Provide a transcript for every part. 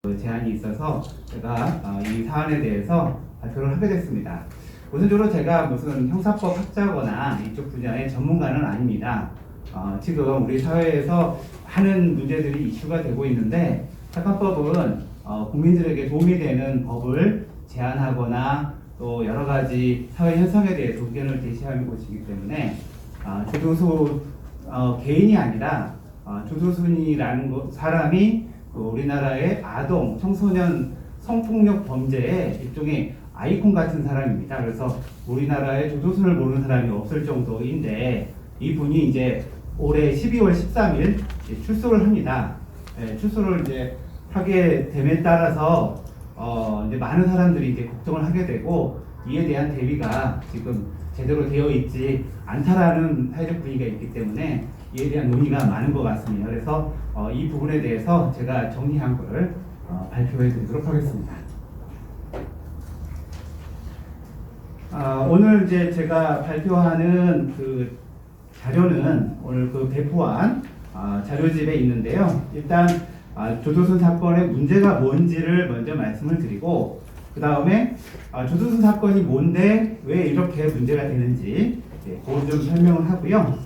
제안이 있어서 제가 이 사안에 대해서 발표를 하게 됐습니다. 우선적으로 제가 무슨 형사법 학자거나 이쪽 분야의 전문가는 아닙니다. 지금 우리 사회에서 많은 문제들이 이슈가 되고 있는데 사건법은 국민들에게 도움이 되는 법을 제안하거나 또 여러 가지 사회 현상에 대해서 의견을 제시하는 곳이기 때문에 조두순 개인이 아니라 조두순이라는 사람이 우리나라의 아동, 청소년 성폭력 범죄의 일종의 아이콘 같은 사람입니다. 그래서 우리나라에 조두순을 모르는 사람이 없을 정도인데 이분이 이제 올해 12월 13일 출소를 합니다. 출소를 이제 하게 됨에 따라서 이제 많은 사람들이 이제 걱정을 하게 되고 이에 대한 대비가 지금 제대로 되어 있지 않다라는 사회적 분위기가 있기 때문에 이에 대한 논의가 많은 것 같습니다. 그래서 이 부분에 대해서 제가 정리한 것을 발표해 드리도록 하겠습니다. 오늘 이제 제가 발표하는 그 자료는 오늘 그 배포한 자료집에 있는데요. 일단 조두순 사건의 문제가 뭔지를 먼저 말씀을 드리고 그 다음에 조두순 사건이 뭔데 왜 이렇게 문제가 되는지 그걸 좀 설명을 하고요.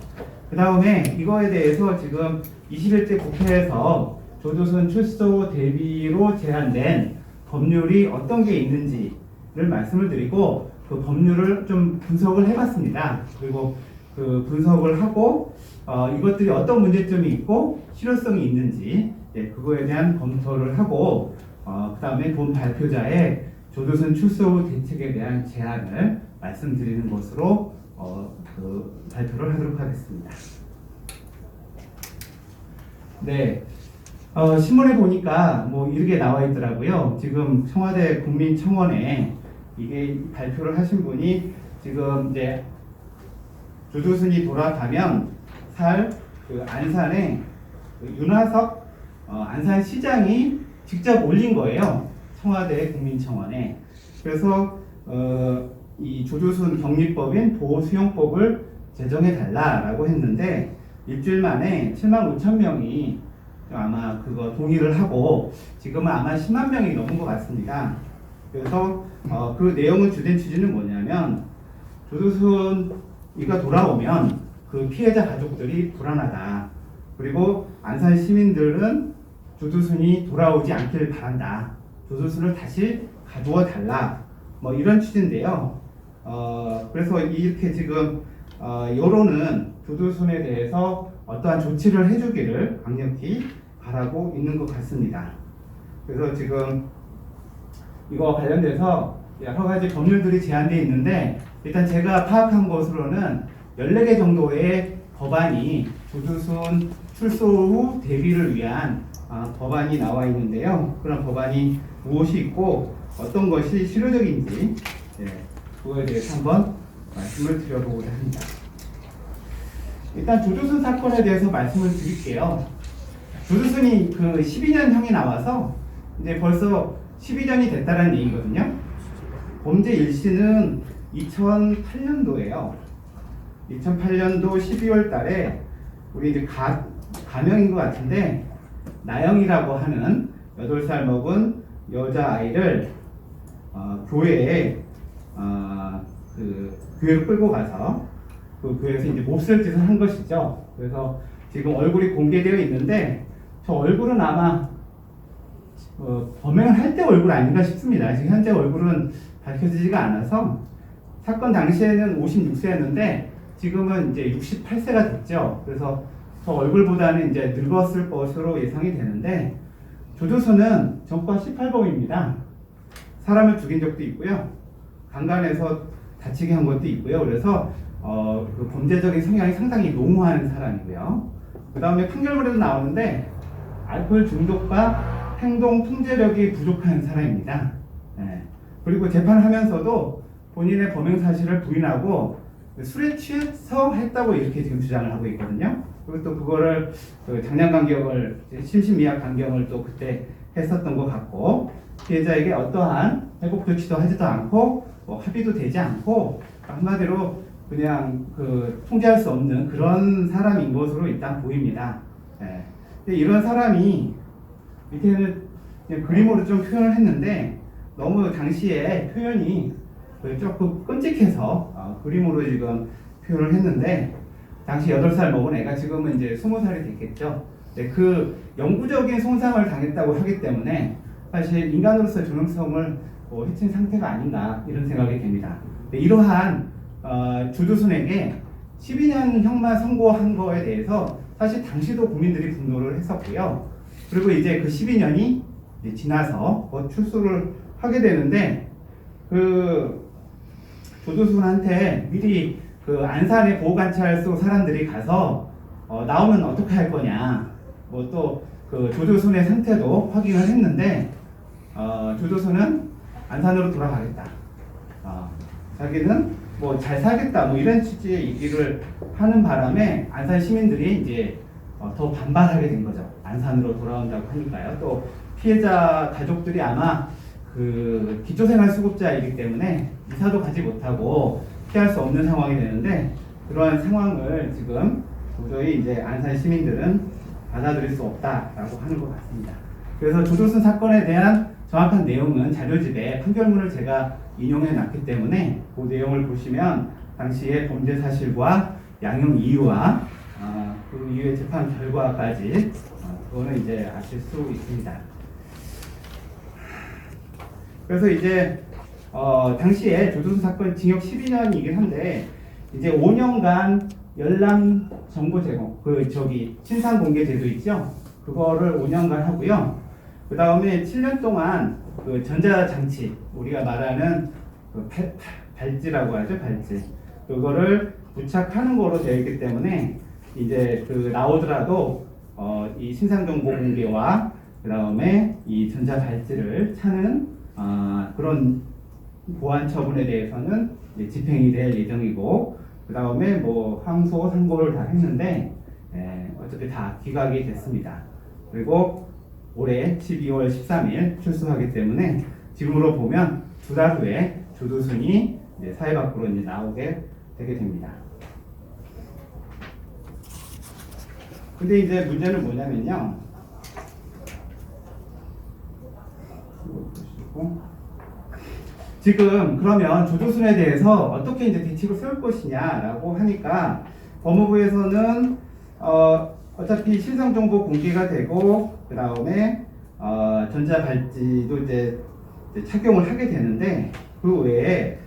그 다음에 이거에 대해서 지금 21대 국회에서 조두순 출소 대비로 제안된 법률이 어떤 게 있는지를 말씀을 드리고 그 법률을 좀 분석을 해봤습니다. 그리고 그 분석을 하고 이것들이 어떤 문제점이 있고 실효성이 있는지 그거에 대한 검토를 하고 그 다음에 본 발표자의 조두순 출소 후 대책에 대한 제안을 말씀드리는 것으로 그 발표를 하도록 하겠습니다. 네, 신문에 보니까 뭐 이렇게 나와 있더라고요. 지금 청와대 국민청원에 이게 발표를 하신 분이 지금 이제 조두순이 돌아가면 살 그 안산에 그 윤화석 안산시장이 직접 올린 거예요. 청와대 국민청원에. 그래서 이 조두순 격리법인 보호수용법을 제정해 달라라고 했는데 일주일 만에 7만 5천 명이 아마 그거 동의를 하고 지금은 아마 10만 명이 넘은 것 같습니다. 그래서 그 내용의 주된 취지는 뭐냐면 조두순이가 돌아오면 그 피해자 가족들이 불안하다. 그리고 안산 시민들은 조두순이 돌아오지 않길 바란다. 조두순을 다시 가두어 달라. 뭐 이런 취지인데요. 그래서 이렇게 지금 여론은 조두순에 대해서 어떠한 조치를 해주기를 강력히 바라고 있는 것 같습니다. 그래서 지금 이거 관련돼서 여러 가지 법률들이 제안되어 있는데 일단 제가 파악한 것으로는 14개 정도의 법안이 조두순 출소 후 대비를 위한 법안이 나와 있는데요. 그런 법안이 무엇이 있고 어떤 것이 실효적인지 그거에 대해서 한번 말씀을 드려보고자 합니다. 일단 조두순 사건에 대해서 말씀을 드릴게요. 조두순이 그 12년형이 나와서 이제 벌써 12년이 됐다는 얘기거든요. 범죄 일시는 2008년도예요. 2008년도 12월 달에 우리 이제 가명인 것 같은데 나영이라고 하는 8살 먹은 여자아이를 교회에 그 교회로 끌고 가서 그 교회에서 이제 몹쓸 짓을 한 것이죠. 그래서 지금 얼굴이 공개되어 있는데 저 얼굴은 아마 범행을 할 때 얼굴 아닌가 싶습니다. 지금 현재 얼굴은 밝혀지지가 않아서 사건 당시에는 56세였는데 지금은 이제 68세가 됐죠. 그래서 저 얼굴보다는 이제 늙었을 것으로 예상이 되는데 조두순은 전과 18범입니다. 사람을 죽인 적도 있고요. 강간해서 다치게 한 것도 있고요. 그래서 그 범죄적인 성향이 상당히 농후한 사람이고요. 그 다음에 판결문에도 나오는데 알코올 중독과 행동 통제력이 부족한 사람입니다. 그리고 재판하면서도 본인의 범행 사실을 부인하고 술에 취해서 했다고 이렇게 지금 주장을 하고 있거든요. 그리고 또 그거를 장량 강경을 심신미약 강경을 또 그때 했었던 것 같고 피해자에게 어떠한 회복 조치도 하지도 않고 합의도 되지 않고 한마디로 그냥 그 통제할 수 없는 그런 사람인 것으로 일단 보입니다. 근데 이런 사람이 밑에는 그림으로 좀 표현을 했는데 너무 당시에 표현이 조금 끔찍해서 그림으로 지금 표현을 했는데 당시 8살 먹은 애가 지금은 이제 20살이 됐겠죠. 그 영구적인 손상을 당했다고 하기 때문에 사실 인간으로서 존엄성을 해친 상태가 아닌가 이런 생각이 됩니다. 이러한 조두순에게 12년 형만 선고한 거에 대해서 사실 당시도 국민들이 분노를 했었고요. 그리고 이제 그 12년이 지나서 출소를 하게 되는데 그 조두순한테 미리 그 안산의 보호관찰소 사람들이 가서 나오면 어떻게 할 거냐 또 그 조두순의 상태도 확인을 했는데 조두순은 안산으로 돌아가겠다. 자기는 잘 살겠다 이런 취지의 얘기를 하는 바람에 안산 시민들이 이제 더 반발하게 된 거죠. 안산으로 돌아온다고 하니까요. 또 피해자 가족들이 아마 그 기초생활수급자이기 때문에 이사도 가지 못하고 피할 수 없는 상황이 되는데 그러한 상황을 지금 도저히 이제 안산 시민들은 받아들일 수 없다라고 하는 것 같습니다. 그래서 조두순 사건에 대한 정확한 내용은 자료집에 판결문을 제가 인용해 놨기 때문에 그 내용을 보시면 당시의 범죄 사실과 양형 이유와 그 이후의 재판 결과까지 그거는 이제 아실 수 있습니다. 그래서 이제 당시에 조두순 사건 징역 12년이긴 한데 이제 5년간 열람 정보 제공 신상 공개 제도 있죠? 그거를 5년간 하고요. 그 다음에 7년 동안 그 전자장치 우리가 말하는 그 발찌라고 하죠, 발찌. 그거를 부착하는 거로 되어 있기 때문에 이제 그 나오더라도 이 신상 정보 공개와 그 다음에 이 전자 발찌를 차는 그런 보안 처분에 대해서는 이제 집행이 될 예정이고 그 다음에 항소 상고를 다 했는데 어차피 다 기각이 됐습니다. 그리고 올해 12월 13일 출소하기 때문에 지금으로 보면 2달 후에 조두순이 이제 사회 밖으로 이제 나오게 되게 됩니다. 근데 이제 문제는 뭐냐면요. 지금 그러면 조두순에 대해서 어떻게 이제 대책을 세울 것이냐라고 하니까 법무부에서는 어차피 신상 정보 공개가 되고 그 다음에 전자 발찌도 이제 착용을 하게 되는데 그 외에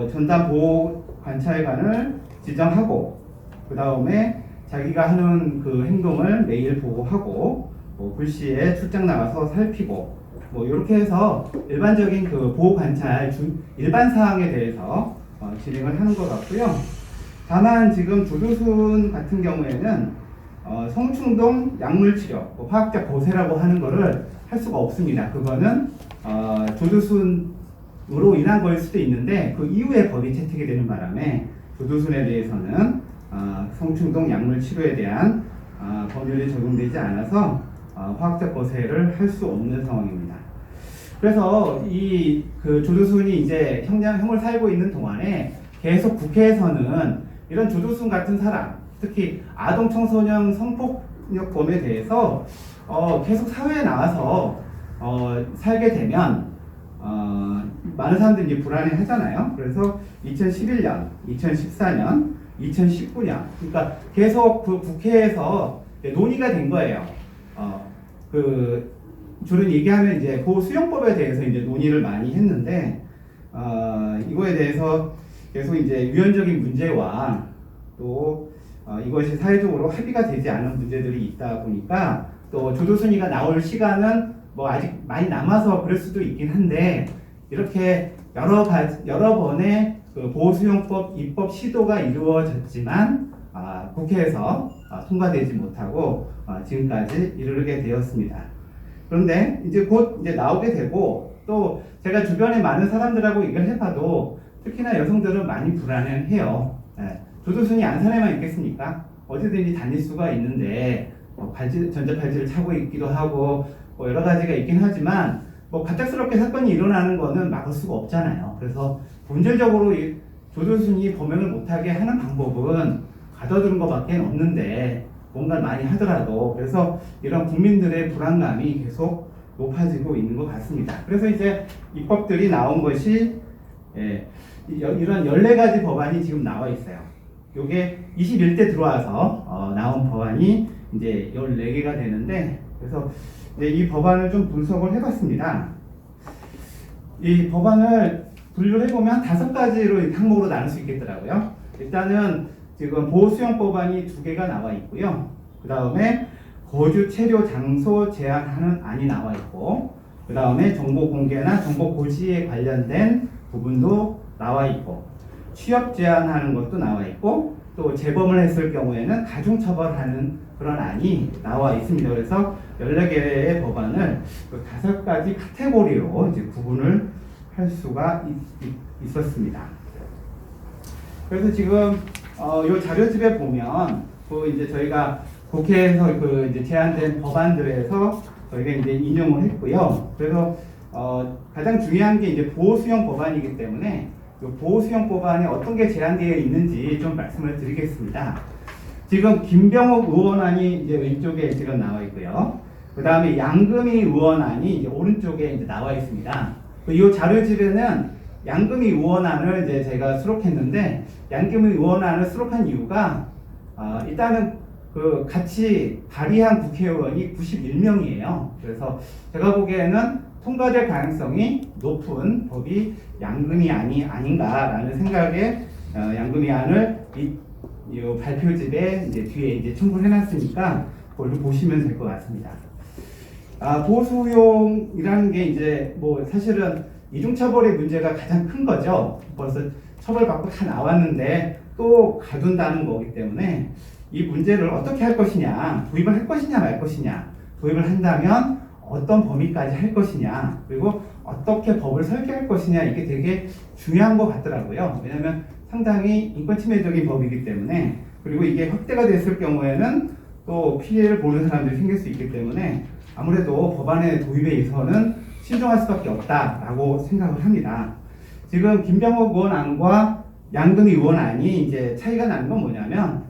전담 보호 관찰관을 지정하고 그 다음에 자기가 하는 그 행동을 매일 보고하고 불시에 출장 나가서 살피고 이렇게 해서 일반적인 그 보호 관찰 일반 사항에 대해서 진행을 하는 것 같고요. 다만 지금 조두순 같은 경우에는 성충동 약물치료, 화학적 거세라고 하는 거를 할 수가 없습니다. 그거는 조두순으로 인한 거일 수도 있는데 그 이후에 법이 채택이 되는 바람에 조두순에 대해서는 성충동 약물치료에 대한 법률이 적용되지 않아서 화학적 거세를 할 수 없는 상황입니다. 그래서 그 조두순이 이제 형을 살고 있는 동안에 계속 국회에서는 이런 조두순 같은 사람, 특히 아동 청소년 성폭력범에 대해서 계속 사회에 나와서 살게 되면 많은 사람들이 이제 불안해 하잖아요. 그래서 2011년, 2014년, 2019년, 그러니까 계속 그 국회에서 논의가 된 거예요. 주로 얘기하면 이제 보호수용법에 대해서 이제 논의를 많이 했는데 이거에 대해서 계속 이제 유연적인 문제와 또 이것이 사회적으로 합의가 되지 않은 문제들이 있다 보니까 또 조두순이가 나올 시간은 아직 많이 남아서 그럴 수도 있긴 한데 이렇게 여러 번의 그 보호수용법 입법 시도가 이루어졌지만 국회에서 통과되지 못하고 지금까지 이르게 되었습니다. 그런데 이제 곧 이제 나오게 되고 또 제가 주변에 많은 사람들하고 얘기를 해봐도 특히나 여성들은 많이 불안해해요. 조두순이 안산에만 있겠습니까? 어디든지 다닐 수가 있는데 전자 발찌를 차고 있기도 하고 여러 가지가 있긴 하지만 갑작스럽게 사건이 일어나는 거는 막을 수가 없잖아요. 그래서 본질적으로 조두순이 범행을 못하게 하는 방법은 가둬두는 것밖에 없는데 뭔가 많이 하더라도 그래서 이런 국민들의 불안감이 계속 높아지고 있는 것 같습니다. 그래서 이제 입법들이 나온 것이 이런 14가지 법안이 지금 나와 있어요. 요게 21대 들어와서 나온 법안이 이제 14개가 되는데, 그래서 이제 이 법안을 좀 분석을 해봤습니다. 이 법안을 분류를 해보면 5가지로 항목으로 나눌 수 있겠더라고요. 일단은 지금 보호수용법안이 2개가 나와 있고요. 그 다음에 거주 체류 장소 제한하는 안이 나와 있고, 그 다음에 정보 공개나 정보 고지에 관련된 부분도 나와 있고, 취업 제한하는 것도 나와 있고, 또 재범을 했을 경우에는 가중처벌하는 그런 안이 나와 있습니다. 그래서 14개의 법안을 5가지 카테고리로 이제 구분을 할 수가 있었습니다. 그래서 지금 이 자료집에 보면 그 이제 저희가 국회에서 그 이제 제안된 법안들에서 저희가 이제 인용을 했고요. 그래서 가장 중요한 게 이제 보호수용 법안이기 때문에 이 보호수용 법안에 어떤 게 제안되어 있는지 좀 말씀을 드리겠습니다. 지금 김병욱 의원안이 이제 왼쪽에 지금 나와 있고요. 그 다음에 양금희 의원안이 이제 오른쪽에 이제 나와 있습니다. 이 자료집에는 양금희 의원안을 이제 제가 수록했는데, 양금희 의원안을 수록한 이유가 일단은 그 같이 발의한 국회의원이 91명이에요. 그래서 제가 보기에는 통과될 가능성이 높은 법이 양금희 안이 아닌가라는 생각에 양금희 안을 이 발표집에 이제 뒤에 이제 첨부를 해놨으니까 그걸로 보시면 될 것 같습니다. 보호수용이라는 게 이제 뭐 사실은 이중처벌의 문제가 가장 큰 거죠. 벌써 처벌받고 다 나왔는데 또 가둔다는 거기 때문에 이 문제를 어떻게 할 것이냐, 도입을 할 것이냐 말 것이냐, 도입을 한다면 어떤 범위까지 할 것이냐, 그리고 어떻게 법을 설계할 것이냐, 이게 되게 중요한 것 같더라고요. 왜냐하면 상당히 인권침해적인 법이기 때문에, 그리고 이게 확대가 됐을 경우에는 또 피해를 보는 사람들이 생길 수 있기 때문에 아무래도 법안의 도입에 있어서는 신중할 수밖에 없다라고 생각을 합니다. 지금 김병욱 의원 안과 양금희 의원 안이 이제 차이가 나는 건 뭐냐면,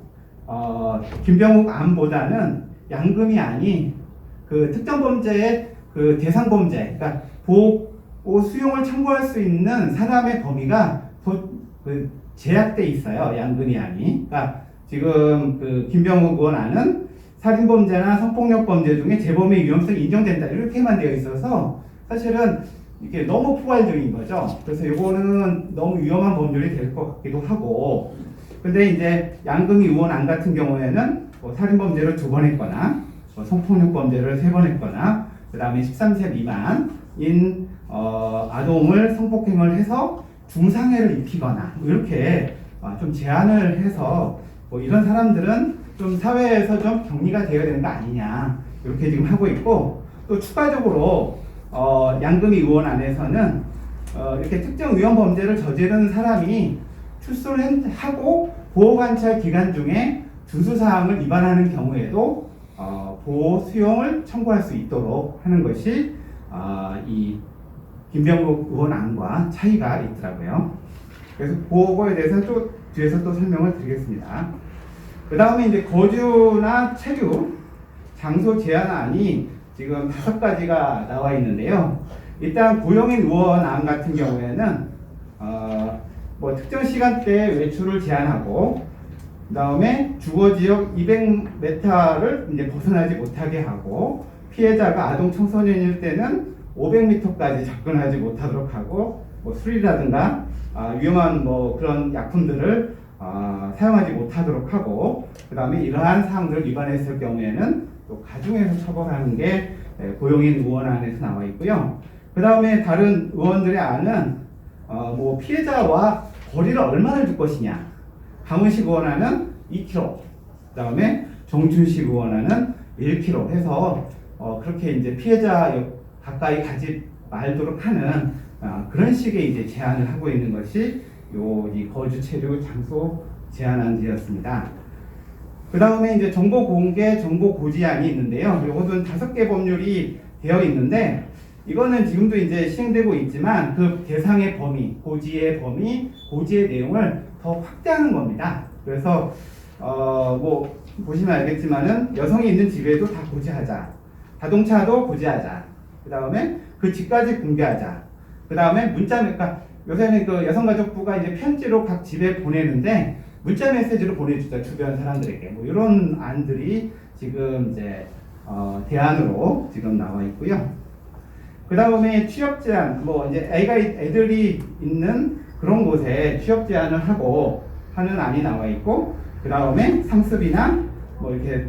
김병욱 안보다는 양금희 안이 그 특정 범죄의 그 대상 범죄, 그러니까 보호 수용을 청구할 수 있는 사람의 범위가 더 제약돼 있어요. 양금희 안이. 그러니까 지금 그 김병욱 의원 안은 살인범죄나 성폭력범죄 중에 재범의 위험성이 인정된다 이렇게만 되어 있어서 사실은 이게 너무 포괄적인 거죠. 그래서 이거는 너무 위험한 법률이 될 것 같기도 하고, 근데 이제 양금희 의원 안 같은 경우에는 뭐 살인범죄를 2번 했거나 뭐 성폭력범죄를 3번 했거나, 그 다음에 13세 미만인 아동을 성폭행을 해서 중상해를 입히거나 이렇게 좀 제한을 해서 뭐 이런 사람들은 좀 사회에서 좀 격리가 되어야 되는 거 아니냐 이렇게 지금 하고 있고, 또 추가적으로 양금희 의원 안에서는 이렇게 특정 위험 범죄를 저지른 사람이 출소를 하고 보호관찰 기간 중에 준수사항을 위반하는 경우에도 보호 수용을 청구할 수 있도록 하는 것이 이 김병욱 의원 안과 차이가 있더라고요. 그래서 그거에 대해서 또 뒤에서 또 설명을 드리겠습니다. 그 다음에 이제 거주나 체류 장소 제한안이 지금 5가지가 나와 있는데요. 일단 고용인 의원 안 같은 경우에는 뭐 특정 시간대에 외출을 제한하고, 그 다음에 주거지역 200m를 이제 벗어나지 못하게 하고, 피해자가 아동 청소년일 때는 500m까지 접근하지 못하도록 하고, 뭐 술이라든가 위험한 뭐 그런 약품들을 사용하지 못하도록 하고, 그 다음에 이러한 사항들을 위반했을 경우에는 또 가중해서 처벌하는 게 고용인 의원안에서 나와 있고요. 그 다음에 다른 의원들의 안은 뭐 피해자와 거리를 얼마나 둘 것이냐. 강훈식 의원안은 2km, 그 다음에 정춘식 의원안은 1km 해서 그렇게 이제 피해자 가까이 가지 말도록 하는 그런 식의 이제 제안을 하고 있는 것이 이 거주 체류 장소 제한안이었습니다. 그 다음에 이제 정보 공개, 정보 고지안이 있는데요. 이것은 5개 법률이 되어 있는데, 이거는 지금도 이제 시행되고 있지만 그 대상의 범위, 고지의 범위, 고지의 내용을 더 확대하는 겁니다. 그래서 뭐 보시면 알겠지만은 여성이 있는 집에도 다 고지하자, 자동차도 고지하자, 그 다음에 그 집까지 공개하자. 그 다음에 문자, 그러니까 요새는 그 여성가족부가 이제 편지로 각 집에 보내는데 문자 메시지로 보내주자 주변 사람들에게 뭐 이런 안들이 지금 이제 대안으로 지금 나와 있고요. 그 다음에 취업 제한, 뭐 이제 애들이 있는 그런 곳에 취업 제한을 하고 하는 안이 나와 있고, 그 다음에 상습이나 뭐 이렇게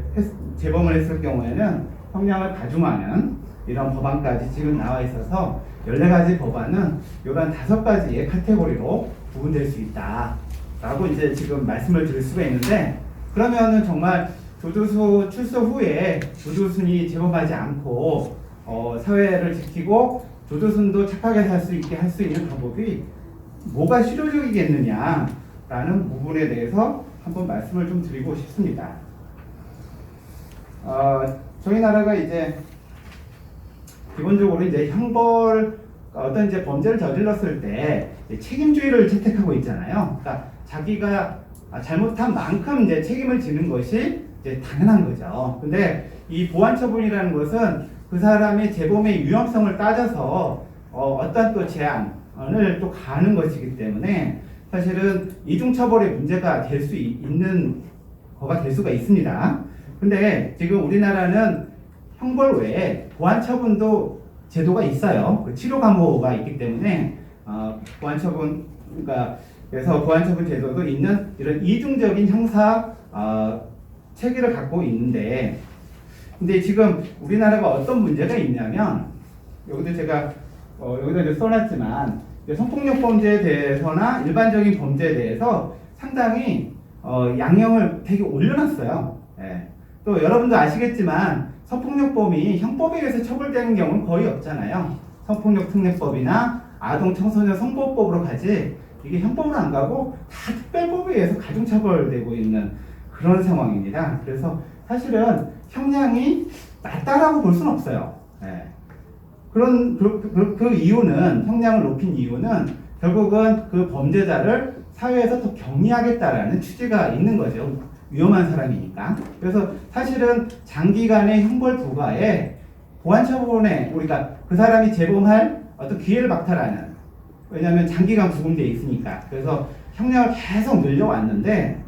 재범을 했을 경우에는 형량을 가중하는 이런 법안까지 지금 나와 있어서 14가지 법안은 이런 5가지의 카테고리로 구분될 수 있다 라고 이제 지금 말씀을 드릴 수가 있는데, 그러면은 정말 조두순 출소 후에 조두순이 재범하지 않고 사회를 지키고 조두순도 착하게 살 수 있게 할 수 있는 방법이 뭐가 실효적이겠느냐라는 부분에 대해서 한번 말씀을 좀 드리고 싶습니다. 저희 나라가 이제 기본적으로 이제 형벌 어떤 이제 범죄를 저질렀을 때 책임주의를 채택하고 있잖아요. 그러니까 자기가 잘못한 만큼 이제 책임을 지는 것이 이제 당연한 거죠. 근데 이 보완처분이라는 것은 그 사람의 재범의 위험성을 따져서 어떤 또 제한을 또 가는 것이기 때문에 사실은 이중처벌의 문제가 될 수 있는 거가 될 수가 있습니다. 근데 지금 우리나라는 형벌 외에 보완처분도 제도가 있어요. 그 치료감호가 있기 때문에 보완처분, 그러니까 그래서 보완처분 제도도 있는 이런 이중적인 형사 체계를 갖고 있는데, 근데 지금 우리나라가 어떤 문제가 있냐면, 여기도 제가 여기다 이제 써놨지만 성폭력 범죄에 대해서나 일반적인 범죄에 대해서 상당히 양형을 되게 올려놨어요. 예. 또 여러분도 아시겠지만 성폭력범이 형법에 의해서 처벌되는 경우는 거의 없잖아요. 성폭력 특례법이나 아동 청소년 성보호법으로 가지 이게 형법으로 안 가고 다 특별법에 의해서 가중처벌되고 있는 그런 상황입니다. 그래서 사실은 형량이 낮다라고 볼 수는 없어요. 예. 그 이유는, 형량을 높인 이유는 결국은 그 범죄자를 사회에서 더 격리하겠다라는 취지가 있는 거죠. 위험한 사람이니까. 그래서 사실은 장기간의 형벌 부과에 보완처분에 우리가 그 사람이 재범할 어떤 기회를 박탈하는, 왜냐하면 장기간 구금되어 있으니까. 그래서 형량을 계속 늘려왔는데,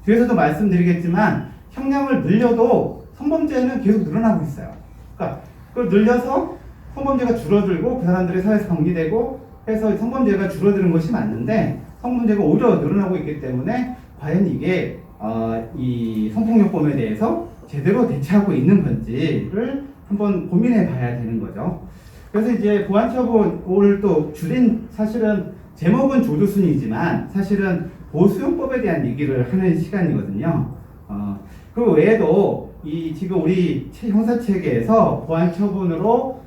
뒤에서도 말씀드리겠지만 형량을 늘려도 성범죄는 계속 늘어나고 있어요. 그러니까 그걸 늘려서 성범죄가 줄어들고 그 사람들이 사회에서 격리되고 해서 성범죄가 줄어드는 것이 맞는데, 성범죄가 오히려 늘어나고 있기 때문에 과연 이게 이 성폭력범에 대해서 제대로 대처하고 있는 건지를 한번 고민해 봐야 되는 거죠. 그래서 이제 보완처분을 또 줄인, 사실은 제목은 조두순이지만 사실은 보수용법에 대한 얘기를 하는 시간이거든요. 그 외에도 이 지금 우리 형사체계에서 보완처분으로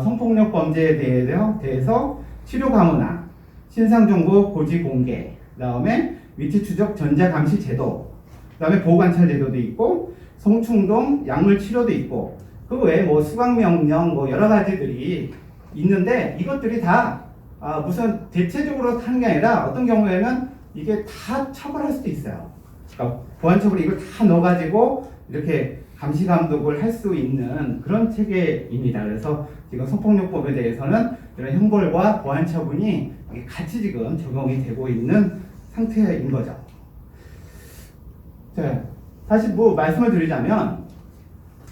성폭력 범죄에 대해서 치료 감호나 신상정보 고지 공개, 그다음에 위치 추적 전자 감시 제도, 그다음에 보호 관찰 제도도 있고 성충동 약물 치료도 있고, 그 외에 뭐 수강 명령 뭐 여러 가지들이 있는데, 이것들이 다 무슨 대체적으로 하는 게 아니라 어떤 경우에는 이게 다 처벌할 수도 있어요. 그러니까 보완처벌 이걸 다 넣어가지고 이렇게 감시 감독을 할 수 있는 그런 체계입니다. 그래서 지금 성폭력법에 대해서는 이런 형벌과 보완처분이 같이 지금 적용이 되고 있는 상태인 거죠. 자, 다시 뭐 말씀을 드리자면,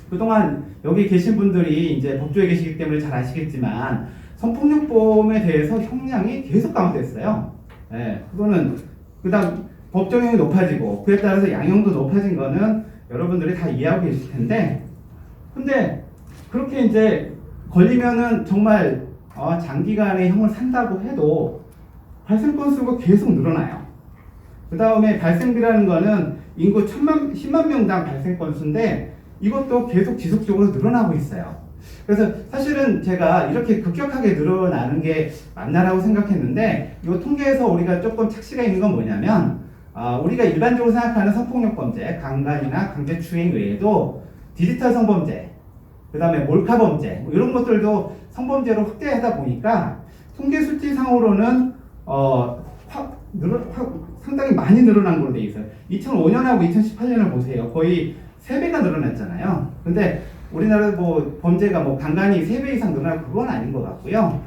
그동안 여기 계신 분들이 이제 법조에 계시기 때문에 잘 아시겠지만 성폭력범에 대해서 형량이 계속 강화됐어요. 예, 그거는 그다음 법 적용이 높아지고 그에 따라서 양형도 높아진 거는 여러분들이 다 이해하고 계실 텐데, 근데 그렇게 이제 걸리면은 정말 장기간의 형을 산다고 해도 발생 건수가 계속 늘어나요. 그 다음에 발생비라는 거는 인구 10만 명당 발생 건수인데 이것도 계속 지속적으로 늘어나고 있어요. 그래서 사실은 제가 이렇게 급격하게 늘어나는 게 맞나라고 생각했는데, 이 통계에서 우리가 조금 착시가 있는 건 뭐냐면, 우리가 일반적으로 생각하는 성폭력 범죄, 강간이나 강제추행 외에도 디지털 성범죄, 그 다음에 몰카 범죄, 뭐 이런 것들도 성범죄로 확대하다 보니까 통계 수치상으로는 상당히 많이 늘어난 걸로 돼 있어요. 2005년하고 2018년을 보세요. 거의 3배가 늘어났잖아요. 근데 우리나라 뭐 범죄가 뭐 간간히 3배 이상 늘어나 그건 아닌 것 같고요.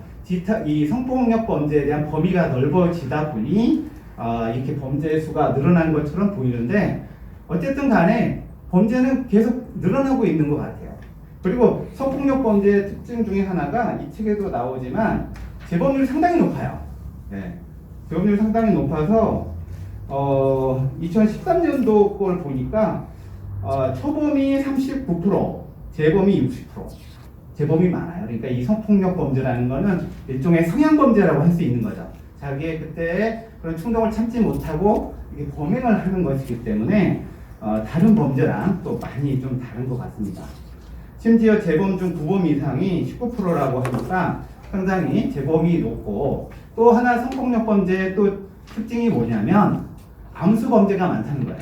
이 성폭력 범죄에 대한 범위가 넓어지다 보니 이렇게 범죄 수가 늘어난 것처럼 보이는데 어쨌든 간에 범죄는 계속 늘어나고 있는 것 같아요. 그리고 성폭력 범죄의 특징 중에 하나가 이 책에도 나오지만 재범률이 상당히 높아요. 네. 재범률이 상당히 높아서 2013년도 걸 보니까 초범이 39%, 재범이 60%. 재범이 많아요. 그러니까 이 성폭력 범죄라는 거는 일종의 성향 범죄라고 할 수 있는 거죠. 자기의 그때의 그런 충동을 참지 못하고 이게 범행을 하는 것이기 때문에 다른 범죄랑 또 많이 좀 다른 것 같습니다. 심지어 재범 중 9범 이상이 19%라고 하니까 상당히 재범이 높고, 또 하나 성폭력 범죄의 또 특징이 뭐냐면 암수 범죄가 많다는 거예요.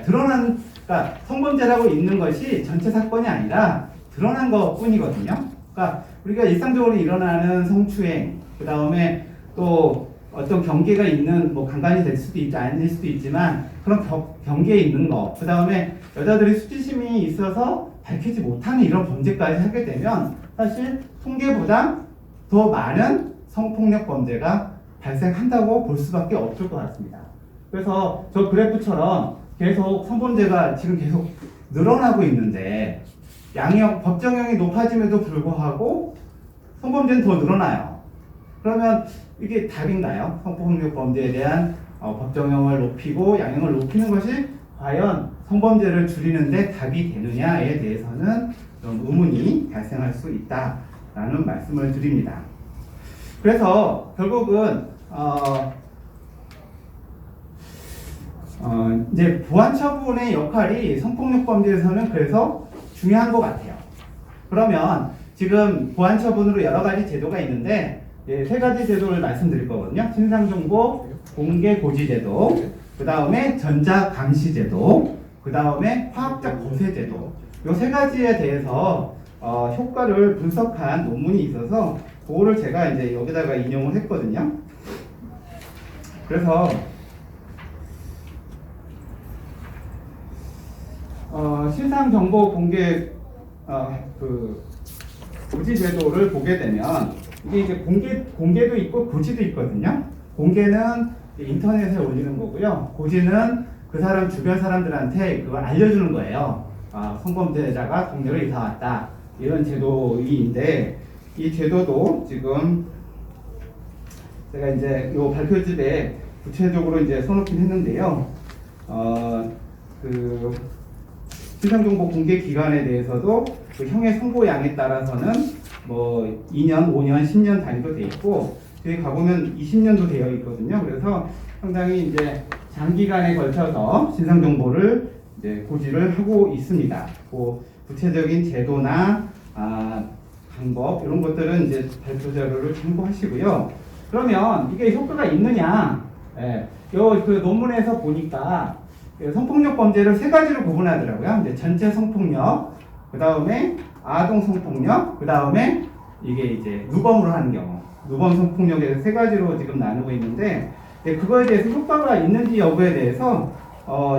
그러니까 성범죄라고 있는 것이 전체 사건이 아니라 드러난 것 뿐이거든요. 그러니까 우리가 일상적으로 일어나는 성추행, 그 다음에 또 어떤 경계가 있는, 뭐 강간이 될 수도 있지 아닐 수도 있지만 그런 경계에 있는 거, 그 다음에 여자들이 수치심이 있어서 밝히지 못하는 이런 범죄까지 하게 되면 사실 통계보다 더 많은 성폭력 범죄가 발생한다고 볼 수밖에 없을 것 같습니다. 그래서 저 그래프처럼 계속 성범죄가 지금 계속 늘어나고 있는데 법정형이 높아짐에도 불구하고 성범죄는 더 늘어나요. 그러면 이게 답인가요? 성폭력 범죄에 대한 법정형을 높이고 양형을 높이는 것이 과연 성범죄를 줄이는데 답이 되느냐에 대해서는 좀 의문이 발생할 수 있다라는 말씀을 드립니다. 그래서 결국은 이제 보안 처분의 역할이 성폭력 범죄에서는 그래서 중요한 것 같아요. 그러면 지금 보안 처분으로 여러 가지 제도가 있는데 3가지 제도를 말씀드릴 거거든요. 신상정보 공개 고지 제도, 그 다음에 전자감시제도, 그 다음에 화학적 거세제도. 이 3가지에 대해서 효과를 분석한 논문이 있어서 그거를 제가 이제 여기다가 인용을 했거든요. 그래서 신상정보 공개 고지 제도를 보게 되면 이게 이제 공개도 있고 고지도 있거든요. 공개는 인터넷에 올리는 거고요. 고지는 그 사람 주변 사람들한테 그걸 알려주는 거예요. 성범죄자가 동네로 이사 왔다, 이런 제도인데, 이 제도도 지금 제가 이제 요 발표집에 구체적으로 이제 써놓긴 했는데요. 신상정보 공개 기간에 대해서도 그 형의 선고량에 따라서는 뭐 2년, 5년, 10년 단위로 돼 있고, 뒤에 가보면 20년도 되어 있거든요. 그래서 상당히 이제 장기간에 걸쳐서 신상정보를 이제 고지를 하고 있습니다. 그 구체적인 제도나 방법 이런 것들은 이제 발표 자료를 참고하시고요. 그러면 이게 효과가 있느냐? 그 논문에서 보니까 성폭력 범죄를 3가지로 구분하더라고요. 이제 전체 성폭력, 그 다음에 아동 성폭력, 그 다음에 이게 이제 누범으로 하는 경우, 누범 성폭력에서 3가지로 지금 나누고 있는데, 그거에 대해서 효과가 있는지 여부에 대해서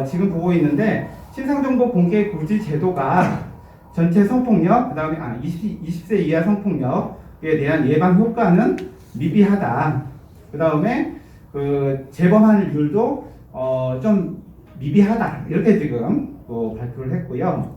지금 보고 있는데, 신상정보 공개 고지 제도가 전체 성폭력, 그 다음에 20세 이하 성폭력에 대한 예방 효과는 미비하다. 그 다음에 재범할률도 좀 미비하다, 이렇게 지금 또 발표를 했고요.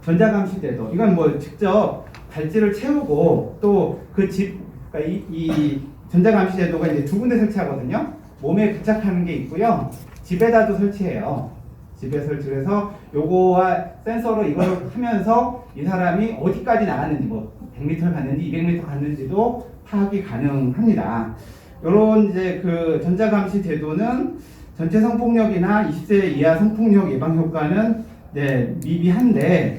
전자감시제도, 이건 뭐 직접 발찌를 채우고 또 그러니까 이 전자감시제도가 이제 2군데 설치하거든요. 몸에 부착하는 게 있고요, 집에다도 설치해요. 집에 설치를 해서 요거와 센서로 이걸 하면서 이 사람이 어디까지 나갔는지, 뭐 100m 갔는지 200m 갔는지도 파악이 가능합니다. 요런 이제 그 전자감시 제도는 전체 성폭력이나 20세 이하 성폭력 예방 효과는 이제 미비한데,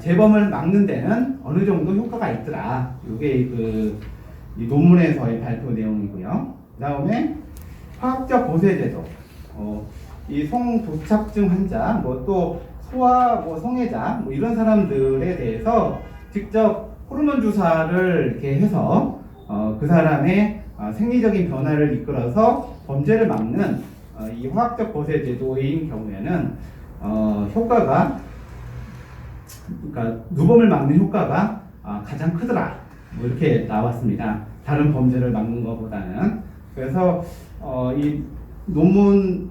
재범을 막는 데는 어느 정도 효과가 있더라. 이게 이 논문에서의 발표 내용이고요. 그 다음에 화학적 보세 제도, 이 성도착증 환자, 뭐 또 소아 성애자, 뭐 이런 사람들에 대해서 직접 호르몬 주사를 이렇게 해서 그 사람의 생리적인 변화를 이끌어서 범죄를 막는 이 화학적 보세 제도인 경우에는 효과가 그러니까 누범을 막는 효과가 가장 크더라. 뭐 이렇게 나왔습니다. 다른 범죄를 막는 것보다는. 그래서 이 논문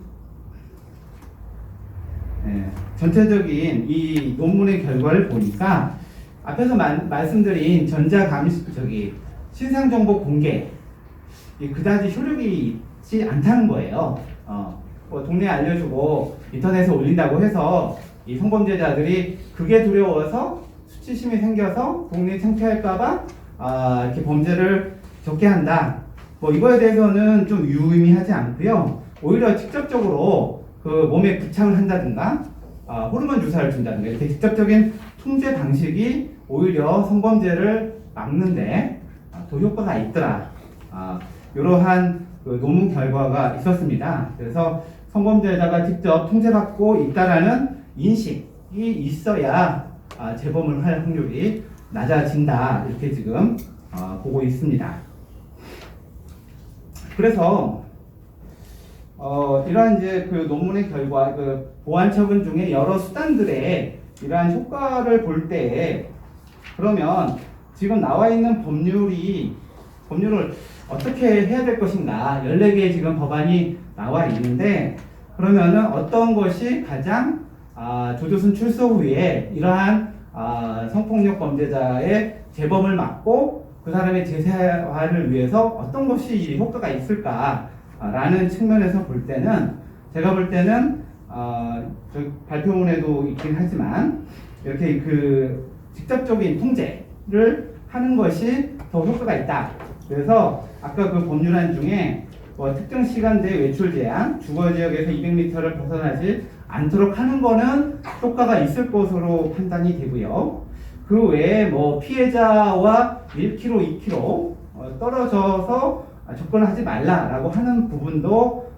전체적인 이 논문의 결과를 보니까 앞에서 말씀드린 신상정보 공개 그다지 효력이 있지 않다는 거예요. 뭐 동네에 알려주고 인터넷에 올린다고 해서 이 성범죄자들이 그게 두려워서 수치심이 생겨서 동네에 창피할까봐 이렇게 범죄를 적게 한다. 뭐 이거에 대해서는 좀 유의미하지 않고요. 오히려 직접적으로 그 몸에 부착을 한다든가 호르몬 주사를 준다든가 이렇게 직접적인 통제 방식이 오히려 성범죄를 막는데 더 효과가 있더라. 이러한 그 논문 결과가 있었습니다. 그래서 성범죄자가 직접 통제받고 있다라는 인식이 있어야 재범을 할 확률이 낮아진다. 이렇게 지금 보고 있습니다. 그래서 이러한 이제 그 논문의 결과, 그 보안 처분 중에 여러 수단들의 이러한 효과를 볼 때, 그러면 지금 나와 있는 법률을 어떻게 해야 될 것인가? 14개의 지금 법안이 나와 있는데, 그러면은 어떤 것이 가장 조두순 출소 후에 이러한 성폭력 범죄자의 재범을 막고 그 사람의 재생활을 위해서 어떤 것이 효과가 있을까라는 측면에서 볼 때는 제가 볼 때는 저 발표문에도 있긴 하지만 이렇게 그 직접적인 통제를 하는 것이 더 효과가 있다. 그래서 아까 그 법률안 중에 특정 시간대 외출 제한, 주거 지역에서 200m를 벗어나지 않도록 하는 거는 효과가 있을 것으로 판단이 되고요. 그 외에 뭐 피해자와 1km, 2km 떨어져서 접근하지 말라라고 하는 부분도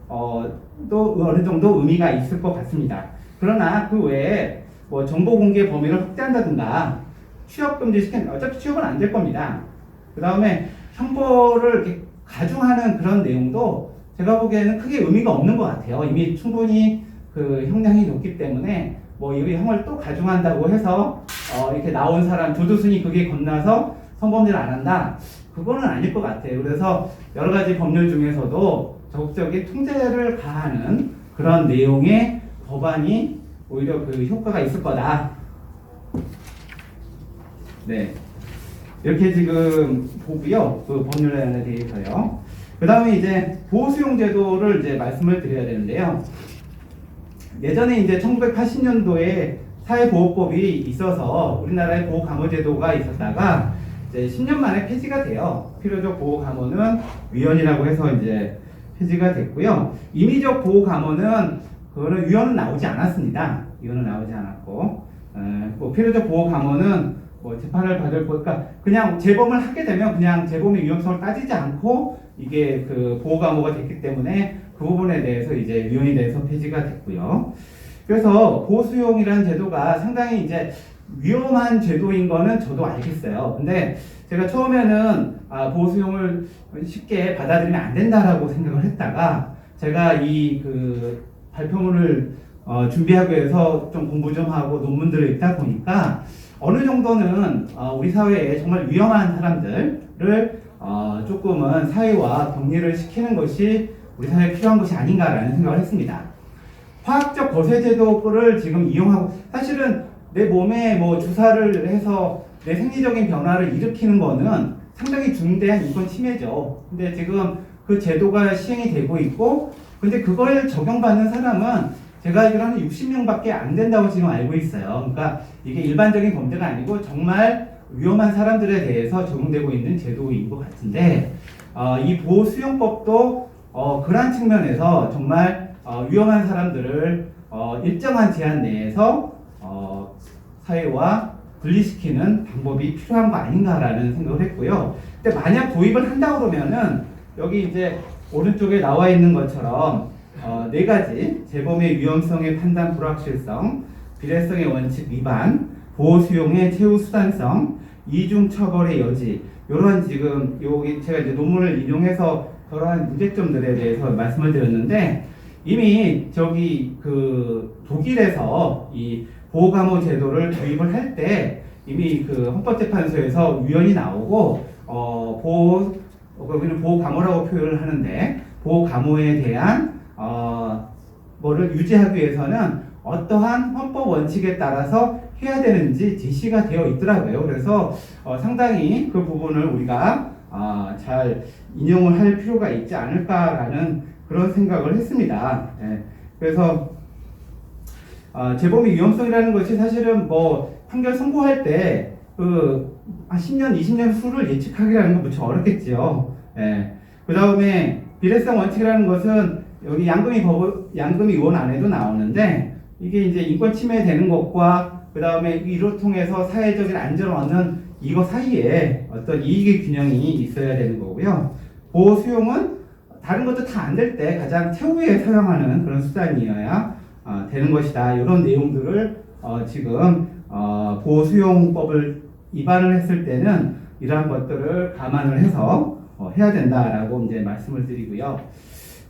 또 어느 정도 의미가 있을 것 같습니다. 그러나 그 외에 뭐 정보 공개 범위를 확대한다든가 취업 금지 시키는 어차피 취업은 안 될 겁니다. 그 다음에 형벌을 이렇게 가중하는 그런 내용도 제가 보기에는 크게 의미가 없는 것 같아요. 이미 충분히 그 형량이 높기 때문에 뭐 이 형을 또 가중한다고 해서 이렇게 나온 사람 조두순이 그게 겁나서 성범죄를 안 한다. 그거는 아닐 것 같아요. 그래서 여러 가지 법률 중에서도 적극적인 통제를 가하는 그런 내용의 법안이 오히려 그 효과가 있을 거다. 네. 이렇게 지금 보고요. 그 법률안에 대해서요. 그 다음에 이제 보호수용제도를 이제 말씀을 드려야 되는데요. 예전에 이제 1980년도에 사회보호법이 있어서 우리나라에 보호감호제도가 있었다가 이제 10년 만에 폐지가 돼요. 필요적 보호감호는 위헌이라고 해서 이제 폐지가 됐고요. 임의적 보호감호는 그거는 위헌은 나오지 않았습니다. 위헌은 나오지 않았고, 뭐 필요적 보호감호는 뭐 재판을 받을 거니까 그냥 재범을 하게 되면 그냥 재범의 위험성을 따지지 않고 이게 그 보호감호가 됐기 때문에 그 부분에 대해서 이제 위헌이 돼서 폐지가 됐고요. 그래서 보호수용이라는 제도가 상당히 이제 위험한 제도인 거는 저도 알겠어요. 근데 제가 처음에는 보호수용을 쉽게 받아들이면 안 된다라고 생각을 했다가 제가 이 그 발표문을 준비하기 위해서 좀 공부 좀 하고 논문들을 읽다 보니까 어느 정도는 우리 사회에 정말 위험한 사람들을 조금은 사회와 격리를 시키는 것이 우리 사회에 필요한 것이 아닌가라는 생각을 했습니다. 화학적 거세 제도를 지금 이용하고 사실은 내 몸에 뭐 주사를 해서 내 생리적인 변화를 일으키는 거는 상당히 중대한 인권 침해죠. 근데 지금 그 제도가 시행이 되고 있고 근데 그걸 적용받는 사람은 제가 알기로는 60명밖에 안 된다고 지금 알고 있어요. 그러니까 이게 일반적인 범죄가 아니고 정말 위험한 사람들에 대해서 적용되고 있는 제도인 것 같은데 이 보호수용법도 그러한 측면에서 정말 위험한 사람들을 일정한 제한 내에서 사회와 분리시키는 방법이 필요한 거 아닌가라는 생각을 했고요. 근데 만약 도입을 한다 그러면은 여기 이제 오른쪽에 나와 있는 것처럼 4가지 재범의 위험성의 판단 불확실성, 비례성의 원칙 위반, 보호 수용의 최후 수단성, 이중 처벌의 여지 이런 지금 여기 제가 이제 논문을 인용해서 그러한 문제점들에 대해서 말씀을 드렸는데 이미 저기 그 독일에서 이 보호감호 제도를 도입을 할 때 이미 그 헌법재판소에서 위헌이 나오고 거기는 보호감호라고 표현을 하는데 보호감호에 대한 뭐를 유지하기 위해서는 어떠한 헌법 원칙에 따라서 해야 되는지 제시가 되어 있더라고요. 그래서 상당히 그 부분을 우리가 잘 인용을 할 필요가 있지 않을까라는 그런 생각을 했습니다. 예. 그래서 재범의 위험성이라는 것이 사실은 뭐 판결 선고할 때 한 10년, 20년 후를 예측하기라는 건 무척 어렵겠지요. 예. 그 다음에 비례성 원칙이라는 것은 여기 양금이 의원 안에도 나오는데 이게 이제 인권 침해되는 것과 그 다음에 이를 통해서 사회적인 안전을 얻는 이거 사이에 어떤 이익의 균형이 있어야 되는 거고요. 보호 수용은 다른 것도 다 안 될 때 가장 최후에 사용하는 그런 수단이어야 되는 것이다. 이런 내용들을 지금 보호 수용법을 위반을 했을 때는 이러한 것들을 감안을 해서 해야 된다라고 이제 말씀을 드리고요.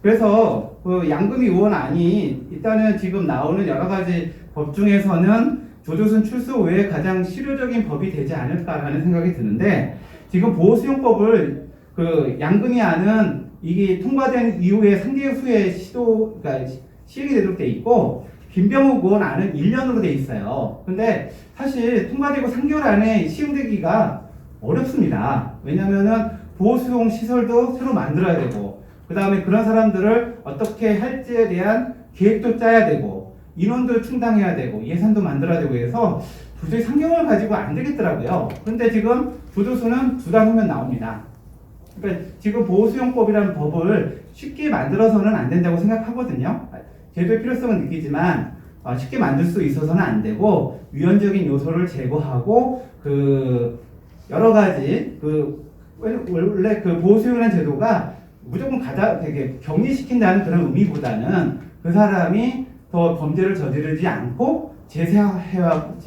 그래서 그 양금이 의원안이 일단은 지금 나오는 여러 가지 법 중에서는 조조순 출소 후에 가장 실효적인 법이 되지 않을까라는 생각이 드는데 지금 보호수용법을 그 양금이 안은 이게 통과된 이후에 3개월 후에 그러니까 시행이 되도록 돼 있고 김병욱 의원 안은 1년으로 돼 있어요. 근데 사실 통과되고 3개월 안에 시행되기가 어렵습니다. 왜냐면은 보호수용 시설도 새로 만들어야 되고 그 다음에 그런 사람들을 어떻게 할지에 대한 계획도 짜야 되고 인원도 충당해야 되고 예산도 만들어야 되고 해서 도저히 3개월 가지고 안 되겠더라고요. 근데 지금 조조수는 2달 후면 나옵니다. 그러니까 지금 보호수용법이라는 법을 쉽게 만들어서는 안 된다고 생각하거든요. 제도의 필요성은 느끼지만 쉽게 만들 수 있어서는 안 되고 위헌적인 요소를 제거하고 그 여러 가지 원래 그 보호수용이라는 제도가 무조건 되게 격리시킨다는 그런 의미보다는 그 사람이 더 범죄를 저지르지 않고 재사회화가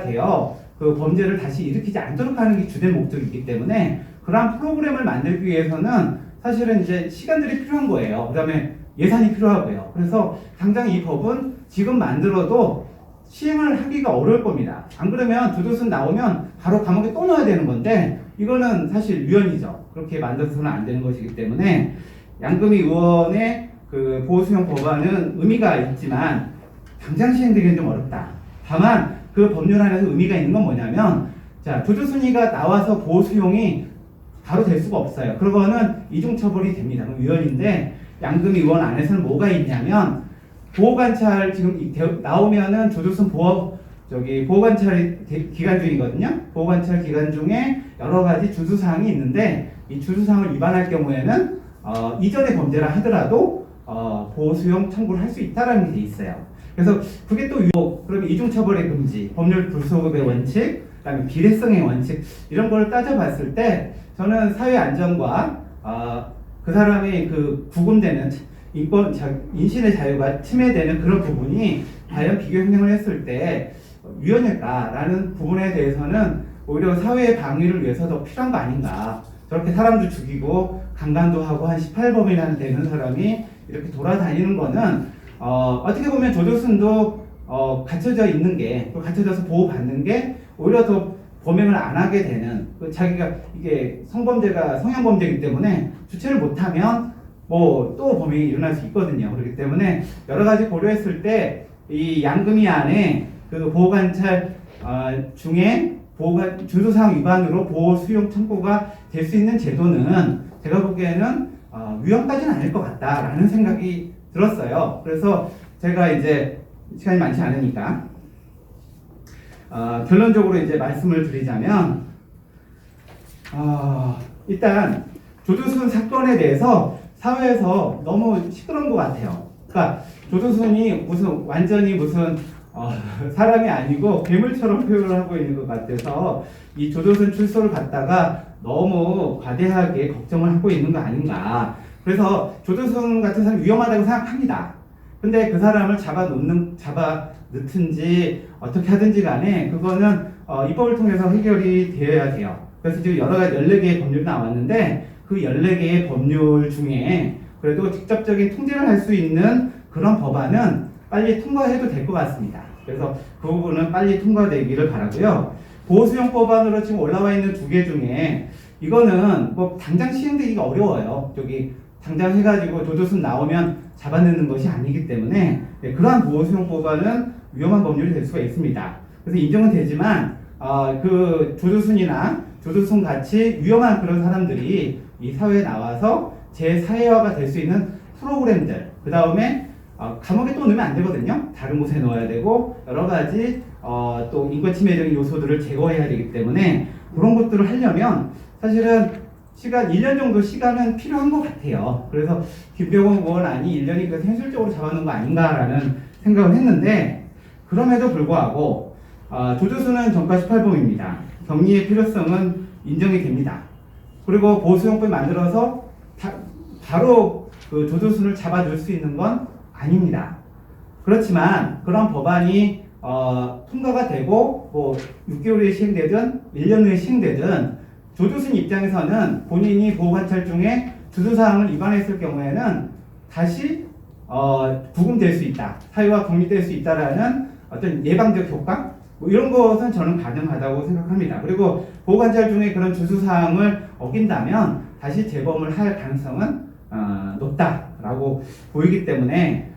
되어 그 범죄를 다시 일으키지 않도록 하는 게 주된 목적이기 때문에 그러한 프로그램을 만들기 위해서는 사실은 이제 시간들이 필요한 거예요. 그 다음에 예산이 필요하고요. 그래서 당장 이 법은 지금 만들어도 시행을 하기가 어려울 겁니다. 안 그러면 조조순 나오면 바로 감옥에 또 넣어야 되는 건데 이거는 사실 위헌이죠. 그렇게 만들어서는 안 되는 것이기 때문에 양금이 의원의 그 보호수용 법안은 의미가 있지만 당장 시행되기는 좀 어렵다. 다만 그 법률 안에서 의미가 있는 건 뭐냐면 자 조조순이가 나와서 보호수용이 바로 될 수가 없어요. 그거는 이중처벌이 됩니다. 위헌인데 양금이 의원 안에서는 뭐가 있냐면 보호관찰 지금 나오면은 조조순 보호관찰 기간 중이거든요. 보호관찰 기간 중에 여러 가지 주수사항이 있는데 이 주수사항을 위반할 경우에는 이전의 범죄라 하더라도 보호수용 청구를 할 수 있다라는 게 돼 있어요. 그래서 그게 또 그러면 이중처벌의 금지, 법률 불소급의 원칙, 그다음에 비례성의 원칙 이런 걸 따져봤을 때 저는 사회 안전과 그 사람의 그 구금되는 인신의 자유가 침해되는 그런 부분이 과연 비교 행정을 했을 때 위헌일까라는 부분에 대해서는 오히려 사회의 방위를 위해서 더 필요한 거 아닌가. 저렇게 사람도 죽이고 강간도 하고 한 18범이나 되는 사람이 이렇게 돌아다니는 거는 어떻게 보면 조조순도 갇혀져 있는 게 또 갇혀져서 보호받는 게 오히려 더 범행을 안 하게 되는 자기가 이게 성형범죄이기 때문에 주체를 못하면 뭐 또 범행이 일어날 수 있거든요. 그렇기 때문에 여러 가지 고려했을 때 이 양금이 안에 그 보호관찰 중에 준수사항 위반으로 보호 수용 청구가 될 수 있는 제도는 제가 보기에는 위헌까지는 아닐 것 같다라는 생각이 들었어요. 그래서 제가 이제 시간이 많지 않으니까 결론적으로 이제 말씀을 드리자면 일단 조조순 사건에 대해서 사회에서 너무 시끄러운 것 같아요. 그러니까 조조순이 완전히 사람이 아니고 괴물처럼 표현을 하고 있는 것 같아서 이 조조순 출소를 갖다가 너무 과대하게 걱정을 하고 있는 거 아닌가. 그래서 조조순 같은 사람이 위험하다고 생각합니다. 근데 그 사람을 잡아 넣든지 어떻게 하든지 간에 그거는 입법을 통해서 해결이 되어야 돼요. 그래서 지금 여러 가지 14개의 법률이 나왔는데 그 14개의 법률 중에 그래도 직접적인 통제를 할 수 있는 그런 법안은 빨리 통과해도 될 것 같습니다. 그래서 그 부분은 빨리 통과되기를 바라고요. 보호수용법안으로 지금 올라와 있는 두 개 중에 이거는 뭐 당장 시행되기가 어려워요. 저기 당장 해가지고 조두순 나오면 잡아내는 것이 아니기 때문에 그러한 보호수용법안은 위험한 법률이 될 수가 있습니다. 그래서 인정은 되지만 그 조두순이나 조두순 같이 위험한 그런 사람들이 이 사회에 나와서 재사회화가 될 수 있는 프로그램들, 그 다음에 감옥에 또 넣으면 안 되거든요. 다른 곳에 넣어야 되고 여러 가지 또 인권 침해적인 요소들을 제거해야 되기 때문에 그런 것들을 하려면 사실은 1년 정도 시간은 필요한 것 같아요. 그래서 김병호 의원안이 1년이 그래서 현실적으로 잡아놓은 거 아닌가라는 생각을 했는데 그럼에도 불구하고 조두순은 전과 18범입니다. 격리의 필요성은 인정이 됩니다. 그리고 보호수용법을 만들어서 바로 그 조두순을 잡아줄 수 있는 건 아닙니다. 그렇지만 그런 법안이 통과가 되고 뭐 6개월 후에 시행되든 1년 후에 시행되든 조두순 입장에서는 본인이 보호관찰 중에 주소사항을 위반했을 경우에는 다시 구금될 수 있다, 사유와 격리될 수 있다라는 어떤 예방적 효과, 뭐 이런 것은 저는 가능하다고 생각합니다. 그리고 보호관찰 중에 그런 주소사항을 어긴다면 다시 재범을 할 가능성은 높다라고 보이기 때문에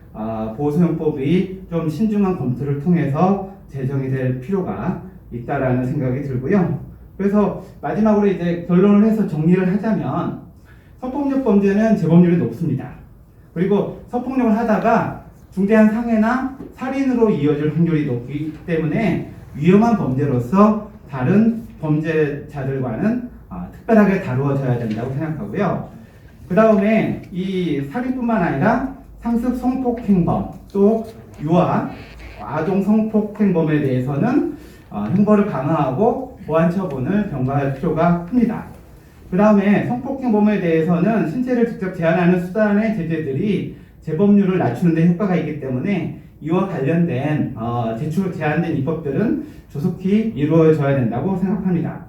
보호소용법이 좀 신중한 검토를 통해서 제정이 될 필요가 있다라는 생각이 들고요. 그래서 마지막으로 이제 결론을 해서 정리를 하자면 성폭력 범죄는 재범률이 높습니다. 그리고 성폭력을 하다가 중대한 상해나 살인으로 이어질 확률이 높기 때문에 위험한 범죄로서 다른 범죄자들과는 특별하게 다루어져야 된다고 생각하고요. 그 다음에 이 살인뿐만 아니라 상습 성폭행범, 또 유아, 아동 성폭행범에 대해서는 형벌을 강화하고 보안 처분을 병가할 필요가 큽니다. 그 다음에 성폭행범에 대해서는 신체를 직접 제한하는 수단의 제재들이 재범률을 낮추는 데 효과가 있기 때문에 이와 관련된 제한된 입법들은 조속히 이루어져야 된다고 생각합니다.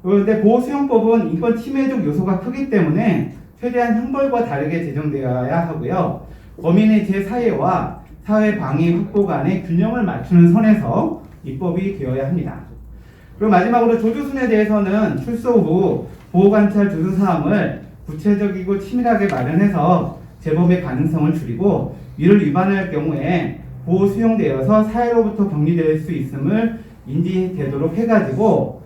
그런데 보호수용법은 인권 침해적 요소가 크기 때문에 최대한 형벌과 다르게 제정되어야 하고요. 범인의 재사회와 사회 방위 확보 간의 균형을 맞추는 선에서 입법이 되어야 합니다. 그리고 마지막으로 조두순에 대해서는 출소 후 보호관찰 주소사항을 구체적이고 치밀하게 마련해서 재범의 가능성을 줄이고 이를 위반할 경우에 보호 수용되어서 사회로부터 격리될 수 있음을 인지되도록 해가지고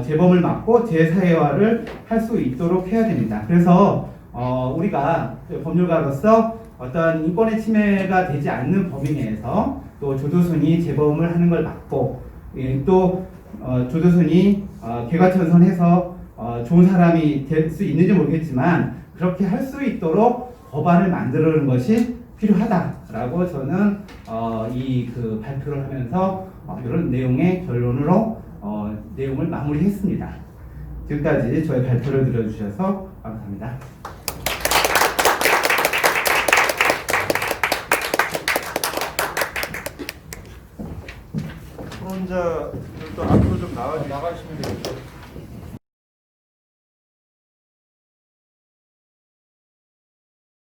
재범을 막고 재사회화를 할 수 있도록 해야 됩니다. 그래서 우리가 법률가로서 어떤 인권의 침해가 되지 않는 범위 내에서 또 조두순이 재범을 하는 걸 막고 또 조두순이 개과천선해서 좋은 사람이 될 수 있는지 모르겠지만 그렇게 할 수 있도록 법안을 만드는 것이 필요하다라고 저는 이 그 발표를 하면서 이런 내용의 결론으로 내용을 마무리했습니다. 지금까지 저의 발표를 들어주셔서 감사합니다. 토론자들도 앞으로 좀 나가시면 되겠죠.